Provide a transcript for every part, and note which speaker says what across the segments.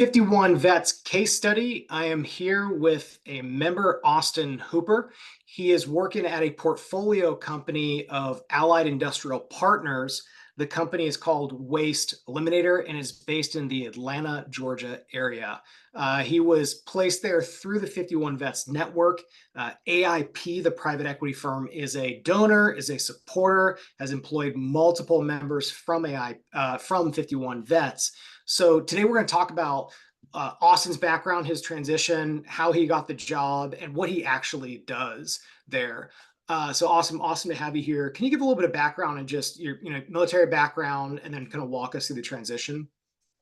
Speaker 1: 51 Vets case study. I am here with a member, Austin Hooper. He is working at a portfolio company of Allied Industrial Partners. The company is called Waste Eliminator and is based in the Atlanta, Georgia area. He was placed there through the 51 Vets network. AIP, the private equity firm, is a donor, is a supporter, has employed multiple members from from 51 Vets. So today we're going to talk about Austin's background, his transition, how he got the job, and what he actually does there. So awesome to have you here. Can you give a little bit of background and just your military background, and then kind of walk us through the transition?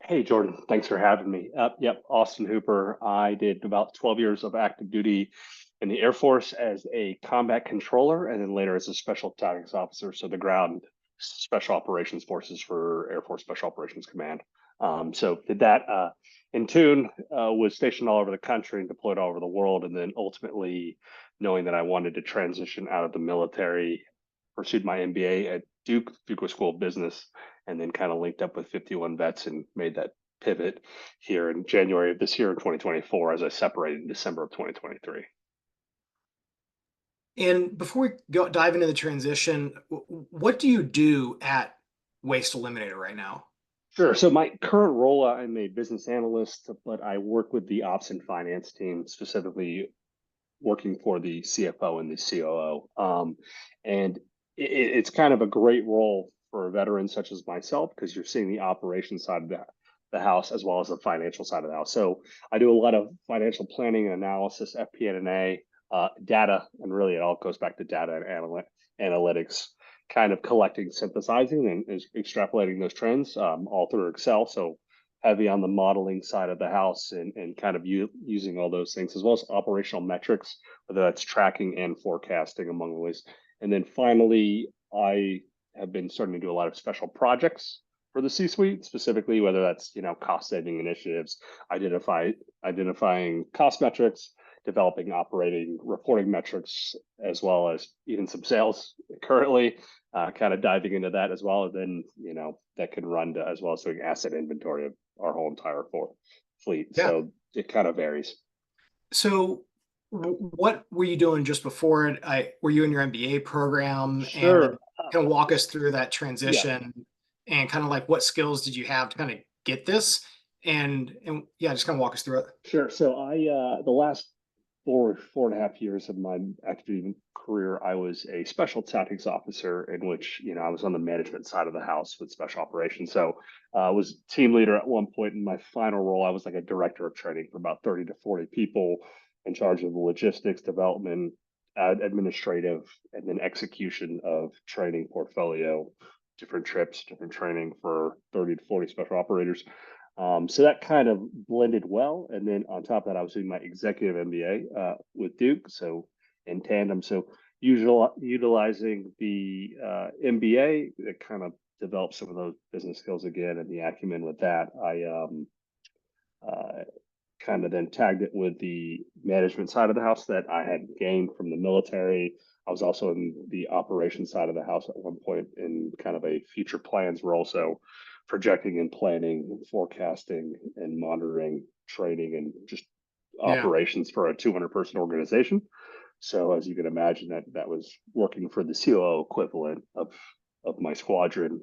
Speaker 2: Hey, Jordan, thanks for having me. Yep, Austin Hooper. I did about 12 years of active duty in the Air Force as a combat controller and then later as a special tactics officer. So the ground special operations forces for Air Force Special Operations Command. So did that in tune, was stationed all over the country and deployed all over the world. And then ultimately, knowing that I wanted to transition out of the military, pursued my MBA at Duke School of Business, and then kind of linked up with 51 Vets and made that pivot here in January of this year in 2024 as I separated in December of 2023.
Speaker 1: And before we dive into the transition, what do you do at Waste Eliminator right now?
Speaker 2: Sure. So my current role, I'm a business analyst, but I work with the ops and finance team, specifically working for the CFO and the COO. And it's kind of a great role for a veteran such as myself because you're seeing the operations side of the house as well as the financial side of the house. So I do a lot of financial planning and analysis, FP&A, data, and really it all goes back to data and analytics, kind of collecting, synthesizing, and extrapolating those trends all through Excel. So heavy on the modeling side of the house and kind of using all those things as well as operational metrics, whether that's tracking and forecasting among the ways. And then finally, I have been starting to do a lot of special projects for the C-suite, specifically whether that's cost saving initiatives, identifying cost metrics, developing operating reporting metrics, as well as even some sales currently, kind of diving into that as well. And then, that can run to, as well as doing asset inventory of our whole entire fleet.
Speaker 1: Yeah.
Speaker 2: So it kind of varies.
Speaker 1: So what were you doing just before it? Were you in your MBA program? And
Speaker 2: Sure.
Speaker 1: kind of walk us through that
Speaker 2: Yeah.
Speaker 1: transition and kind of like what skills did you have to kind of get this? And yeah, just kind of walk us through it.
Speaker 2: Sure. So the last 4.5 years of my active career, I was a special tactics officer in which, I was on the management side of the house with special operations. So I was team leader at one point. In my final role, I was like a director of training for about 30 to 40 people in charge of the logistics, development, administrative, and then execution of training portfolio, different trips, different training for 30 to 40 special operators. So that kind of blended well. And then on top of that, I was doing my executive MBA with Duke. So in tandem, so utilizing the MBA that kind of developed some of those business skills again and the acumen with that. I kind of then tagged it with the management side of the house that I had gained from the military. I was also in the operations side of the house at one point in kind of a future plans role. So projecting and planning, forecasting and monitoring, training, and just
Speaker 1: Yeah.
Speaker 2: operations for a 200-person organization. So as you can imagine, that was working for the COO equivalent of my squadron,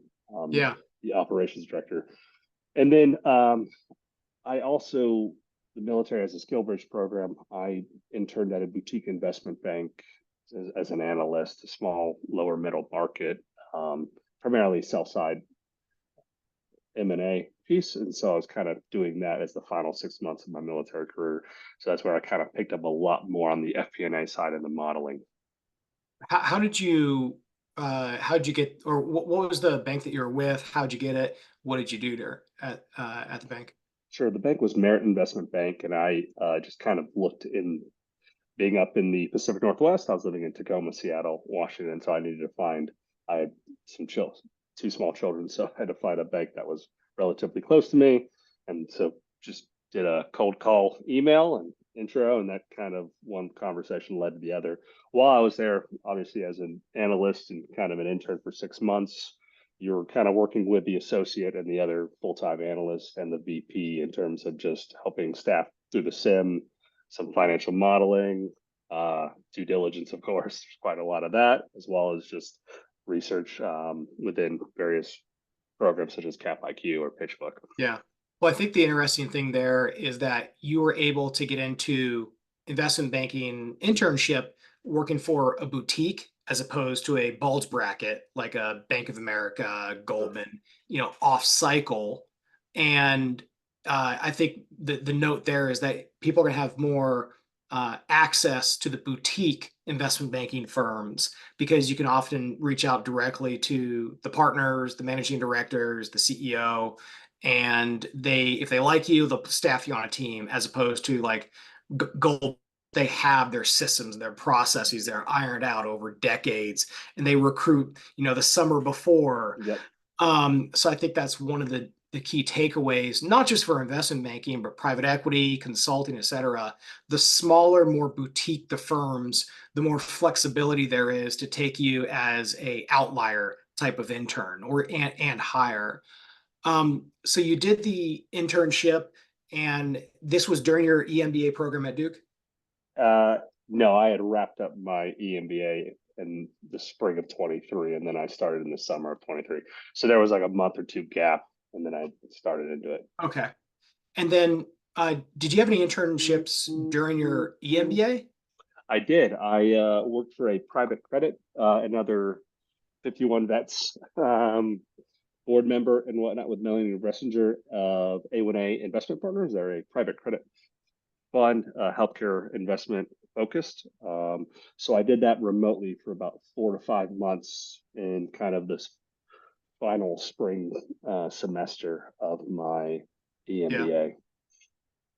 Speaker 1: Yeah.
Speaker 2: the operations director. And then I also, the military has a skill bridge program. I interned at a boutique investment bank as an analyst, a small lower middle market, primarily sell side M&A piece. And so I was kind of doing that as the final 6 months of my military career. So that's where I kind of picked up a lot more on the FP&A side and the modeling.
Speaker 1: How did you how'd you get, or what was the bank that you were with? How'd you get it? What did you do there at the bank?
Speaker 2: Sure, the bank was Merit Investment Bank, and I just kind of looked in being up in the Pacific Northwest. I was living in Tacoma, Seattle, Washington, so I needed to find. I had two small children, so I had to find a bank that was relatively close to me, and so just did a cold call email and intro, and that kind of one conversation led to the other. While I was there, obviously as an analyst and kind of an intern for 6 months, you're kind of working with the associate and the other full-time analyst and the VP in terms of just helping staff through the sim, some financial modeling, due diligence, of course. There's quite a lot of that, as well as just research within various programs such as Cap IQ or PitchBook.
Speaker 1: Yeah. Well, I think the interesting thing there is that you were able to get into investment banking internship working for a boutique as opposed to a bulge bracket like a Bank of America, Goldman, off cycle. And I think the note there is that people are going to have more access to the boutique investment banking firms because you can often reach out directly to the partners, the managing directors, the CEO, and if they like you, they'll staff you on a team as opposed to like Gold. They have their systems, their processes, they're ironed out over decades, and they recruit, the summer before.
Speaker 2: Yep.
Speaker 1: So I think that's one of the key takeaways, not just for investment banking, but private equity, consulting, et cetera. The smaller, more boutique the firms, the more flexibility there is to take you as a outlier type of intern and hire. So you did the internship, and this was during your EMBA program at Duke?
Speaker 2: Uh, no, I had wrapped up my EMBA in the spring of 23, and then I started in the summer of 23. So there was like a month or two gap, and then I started into it.
Speaker 1: Okay. And then did you have any internships during your EMBA?
Speaker 2: I did. I worked for a private credit, another 51 vets board member and whatnot with Melanie Ressinger of A1A Investment Partners. They're a private credit fund, healthcare investment focused. So I did that remotely for about 4 to 5 months in kind of this final spring semester of my
Speaker 1: Yeah.
Speaker 2: EMBA.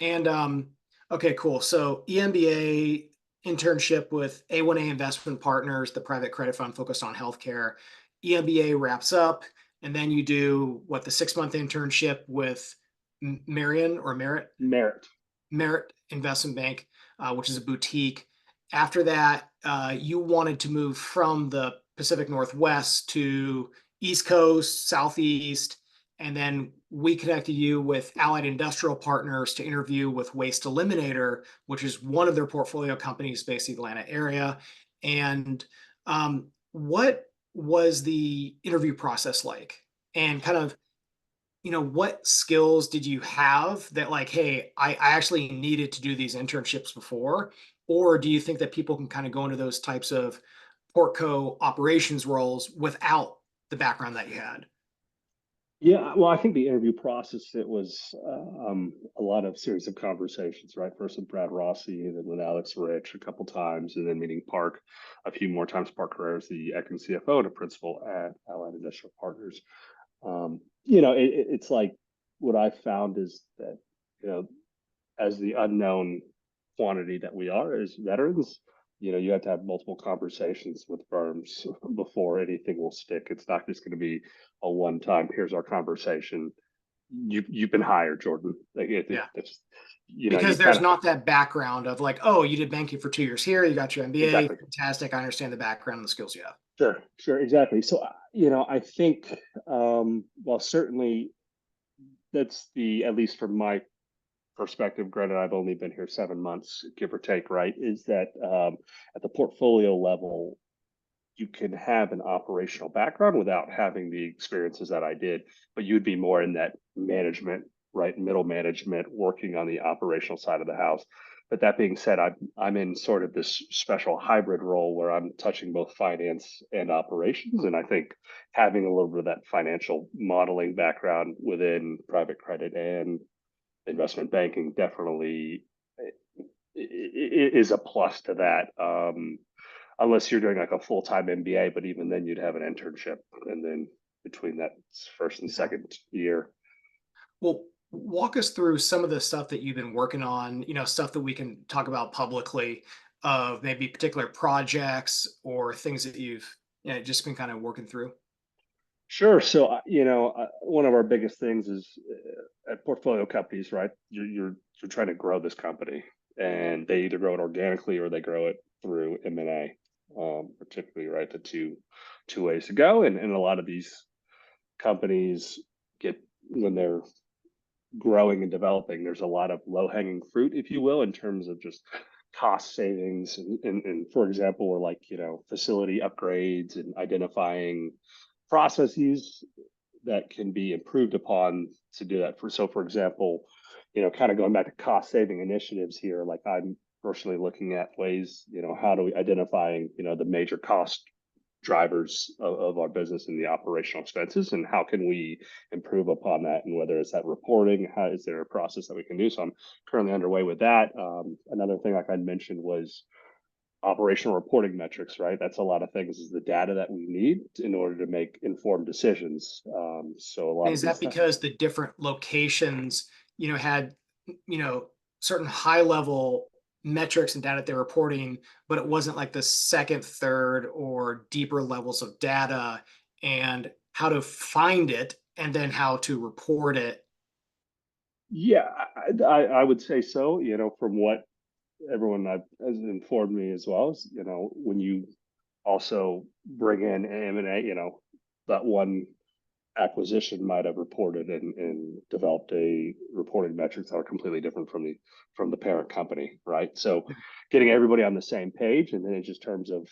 Speaker 1: And okay, cool. So EMBA internship with A1A Investment Partners, the private credit fund focused on healthcare. EMBA wraps up, and then you do what, the 6 month internship with Marion or Merit?
Speaker 2: Merit.
Speaker 1: Merit Investment Bank, which is a boutique. After that, you wanted to move from the Pacific Northwest to East Coast, Southeast, and then we connected you with Allied Industrial Partners to interview with Waste Eliminator, which is one of their portfolio companies based in the Atlanta area. And what was the interview process like? And kind of what skills did you have that like, hey, I actually needed to do these internships before? Or do you think that people can kind of go into those types of Portco operations roles without the background that you had?
Speaker 2: Yeah, well, I think the interview process, it was a lot of series of conversations, right? First with Brad Rossi, and then with Alex Rich a couple times, and then meeting Park a few more times. Park Herrera is the acting CFO and a principal at Allied Industrial Partners. It's like what I found is that, you know, as the unknown quantity that we are as veterans, you have to have multiple conversations with firms before anything will stick. It's not just going to be a one time, here's our conversation. You've been hired, Jordan. Like
Speaker 1: Yeah.
Speaker 2: it's, you
Speaker 1: Because
Speaker 2: kind
Speaker 1: there's
Speaker 2: of,
Speaker 1: not that background of like, oh, you did banking for 2 years here, you got your MBA,
Speaker 2: exactly.
Speaker 1: fantastic. I understand the background and the skills you have.
Speaker 2: Sure, exactly. So, I think, well, certainly that's at least from my perspective, granted, I've only been here 7 months, give or take, right? Is that at the portfolio level, you can have an operational background without having the experiences that I did, but you'd be more in that management, right? Middle management, working on the operational side of the house. But that being said, I'm in sort of this special hybrid role where I'm touching both finance and operations. And I think having a little bit of that financial modeling background within private credit and investment banking definitely is a plus to that. Unless you're doing like a full-time MBA, but even then you'd have an internship, and then between that first and
Speaker 1: Yeah.
Speaker 2: second year.
Speaker 1: Well, walk us through some of the stuff that you've been working on, stuff that we can talk about publicly of maybe particular projects or things that you've just been kind of working through.
Speaker 2: Sure. So, one of our biggest things is at portfolio companies, right? You're trying to grow this company, and they either grow it organically or they grow it through M&A, particularly, right? The two ways to go, and a lot of these companies get when they're growing and developing, there's a lot of low hanging fruit, if you will, in terms of just cost savings. And for example, we're like, facility upgrades and identifying processes that can be improved upon to do that. For example, kind of going back to cost saving initiatives here, like I'm personally looking at ways, how do we identifying, the major cost drivers of our business and the operational expenses, and how can we improve upon that, and whether it's that reporting, how is there a process that we can do. So I'm currently underway with that. Another thing, like I mentioned, was operational reporting metrics, right? That's a lot of things, is the data that we need in order to make informed decisions. So a lot
Speaker 1: And
Speaker 2: of
Speaker 1: is that
Speaker 2: these
Speaker 1: because the different locations, had, you know, certain high level metrics and data they're reporting, but it wasn't like the second, third, or deeper levels of data and how to find it and then how to report it?
Speaker 2: Yeah, I would say so. From what everyone has informed me as well, is when you also bring in M&A, that one acquisition might have reported and developed a reporting metrics that are completely different from the parent company, right? So getting everybody on the same page, and then in just terms of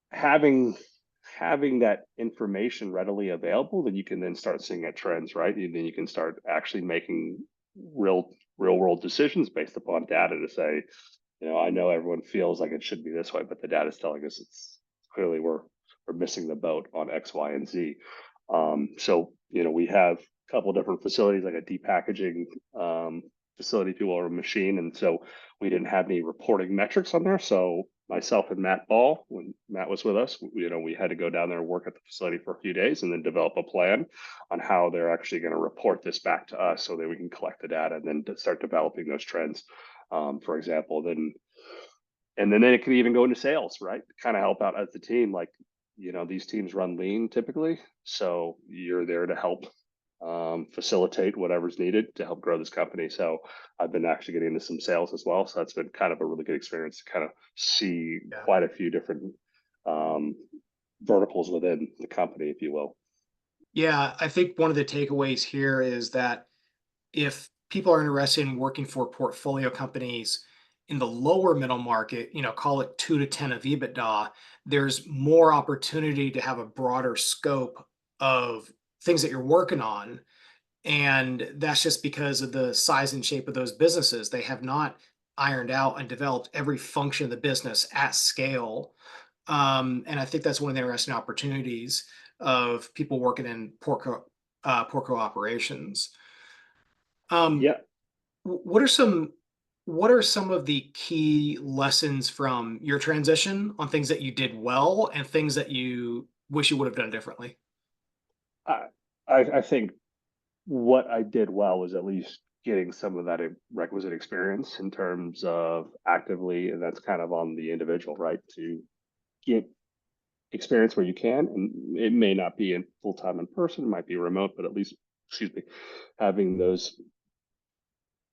Speaker 2: having that information readily available, then you can then start seeing at trends, right? And then you can start actually making real world decisions based upon data to say, I know everyone feels like it should be this way, but the data is telling us it's clearly we're missing the boat on X, Y, and Z. So we have a couple of different facilities, like a depackaging facility, if you will, or a machine, and so we didn't have any reporting metrics on there. So myself and Matt Ball, when Matt was with us, we had to go down there and work at the facility for a few days, and then develop a plan on how they're actually going to report this back to us, so that we can collect the data and then start developing those trends. For example, then it could even go into sales, right? Kind of help out as the team. Like, these teams run lean typically, so you're there to help facilitate whatever's needed to help grow this company. So I've been actually getting into some sales as well. So that's been kind of a really good experience to kind of see
Speaker 1: Yeah.
Speaker 2: quite a few different um, verticals within the company, if you will.
Speaker 1: Yeah, I think one of the takeaways here is that if people are interested in working for portfolio companies in the lower middle market, call it 2 to 10 of EBITDA, there's more opportunity to have a broader scope of things that you're working on. And that's just because of the size and shape of those businesses. They have not ironed out and developed every function of the business at scale. And I think that's one of the interesting opportunities of people working in Portco operations. Um,
Speaker 2: Yeah.
Speaker 1: what are some of the key lessons from your transition on things that you did well and things that you wish you would have done differently?
Speaker 2: I, I think what I did well was at least getting some of that requisite experience in terms of actively, and that's kind of on the individual, right? To get experience where you can, and it may not be in full time in person, it might be remote, but at least, excuse me, having those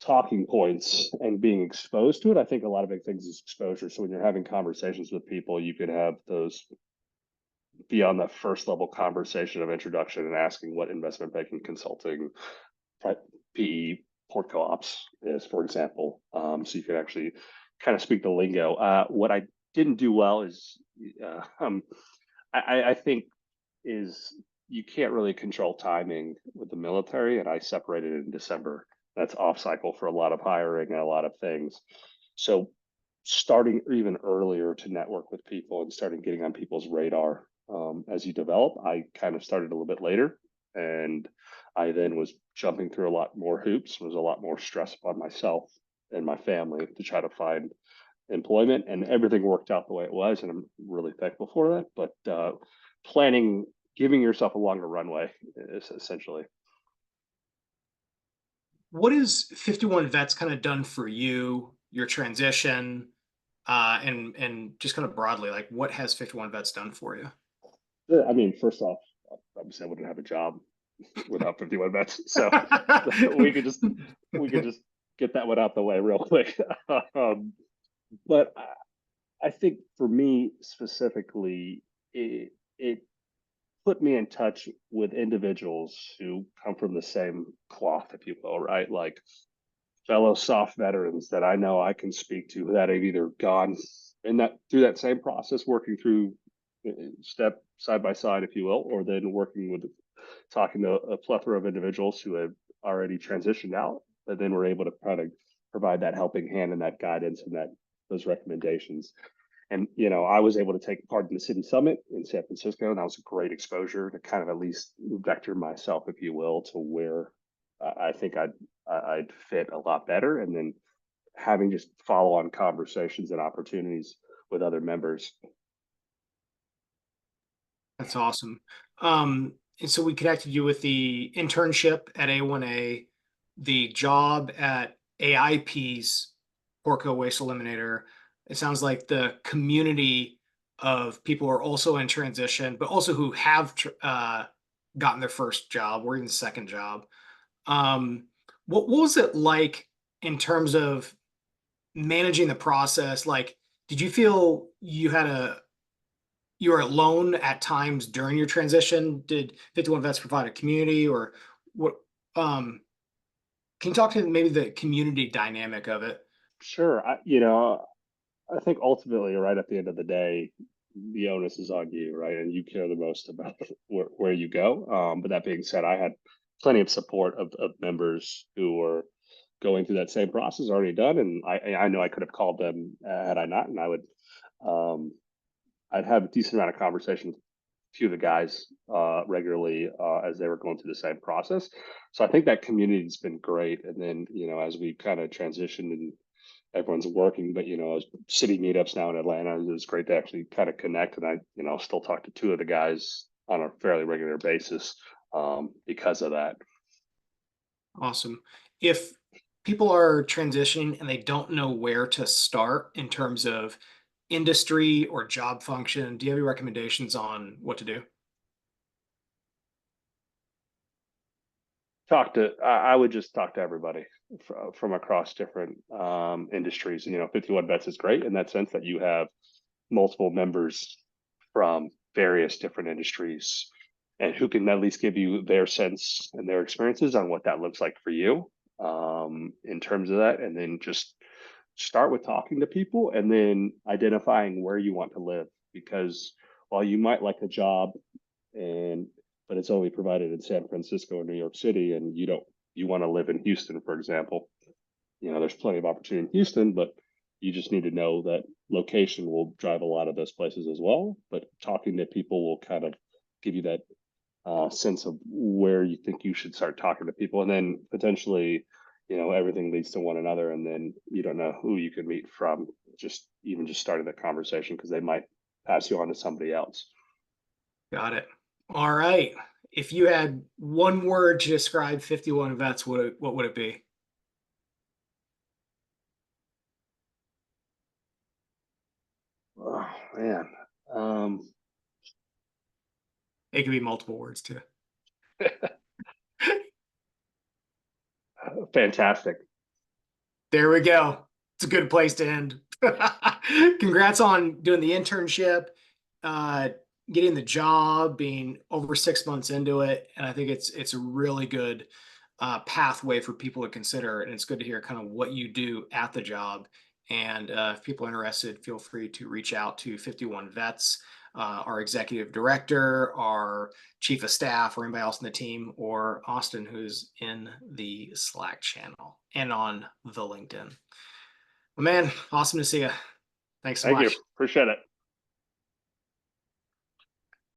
Speaker 2: talking points and being exposed to it. I think a lot of big things is exposure. So when you're having conversations with people, you could have those be on the first level conversation of introduction and asking what investment banking, consulting, PE, Portco ops is, for example. So you can actually kind of speak the lingo. What I didn't do well is, I think, is you can't really control timing with the military, and I separated in December. That's off cycle for a lot of hiring and a lot of things. So starting even earlier to network with people and starting getting on people's radar as you develop. I kind of started a little bit later, and I then was jumping through a lot more hoops, was a lot more stress upon myself and my family to try to find employment, and everything worked out the way it was, and I'm really thankful for that. But planning, giving yourself a longer runway is essentially.
Speaker 1: What has 51 Vets kind of done for you, your transition, and just kind of broadly, like what has 51 Vets done for you?
Speaker 2: I mean, first off, obviously I wouldn't have a job without 51 vets. So we could just we could just get that one out the way real quick. um, but I think for me specifically, it put me in touch with individuals who come from the same cloth, if you will, right? Like fellow soft veterans that I know I can speak to that have either gone in that through that same process, working through step side by side, if you will, or then working with talking to a plethora of individuals who have already transitioned out, but then we're able to kind of provide that helping hand and that guidance and that those recommendations. And I was able to take part in the city summit in San Francisco, and that was a great exposure to kind of at least vector myself, if you will, to where I think I'd fit a lot better. And then having just follow on conversations and opportunities with other members.
Speaker 1: That's awesome. And so we connected you with the internship at A1A, the job at AIP's Portco Waste Eliminator. It sounds like the community of people who are also in transition, but also who have gotten their first job or even second job. What was it like in terms of managing the process? Like, did you feel you were alone at times during your transition? Did 51 Vets provide a community, or what? Um, can you talk to maybe the community dynamic of it?
Speaker 2: Sure. I think ultimately, right at the end of the day, the onus is on you, right? And you care the most about where you go. But that being said, I had plenty of support of members who were going through that same process already done. And I know I could have called them had I not, and um, I'd have a decent amount of conversation with a few of the guys regularly as they were going through the same process. So I think that community has been great. And then, as we kind of transitioned and everyone's working, but as city meetups now in Atlanta, it's great to actually kind of connect. And I, still talk to two of the guys on a fairly regular basis because of that.
Speaker 1: Awesome. If people are transitioning and they don't know where to start in terms of industry or job function, do you have any recommendations on what to do?
Speaker 2: I would just talk to everybody from across different industries. 51 Vets is great in that sense that you have multiple members from various different industries and who can at least give you their sense and their experiences on what that looks like for you in terms of that. And then just start with talking to people and then identifying where you want to live. Because while you might like a job and but it's only provided in San Francisco or New York City, and you want to live in Houston, for example, there's plenty of opportunity in Houston, but you just need to know that location will drive a lot of those places as well. But talking to people will kind of give you that sense of where you think you should start talking to people, and then potentially, everything leads to one another, and then you don't know who you can meet from just starting the conversation because they might pass you on to somebody else.
Speaker 1: Got it. All right. If you had one word to describe 51 Vets, what would it be?
Speaker 2: Oh man, um,
Speaker 1: It could be multiple words too.
Speaker 2: fantastic.
Speaker 1: There we go. It's a good place to end. Congrats on doing the internship, uh, getting the job, being over 6 months into it, and I think it's a really good pathway for people to consider. And it's good to hear kind of what you do at the job. And if people are interested, feel free to reach out to 51 Vets, our executive director, our chief of staff, or anybody else in the team, or Austin, who's in the Slack channel and on the LinkedIn. Well, man, awesome to see you. Thanks so
Speaker 2: Thank you.
Speaker 1: much.
Speaker 2: Appreciate it.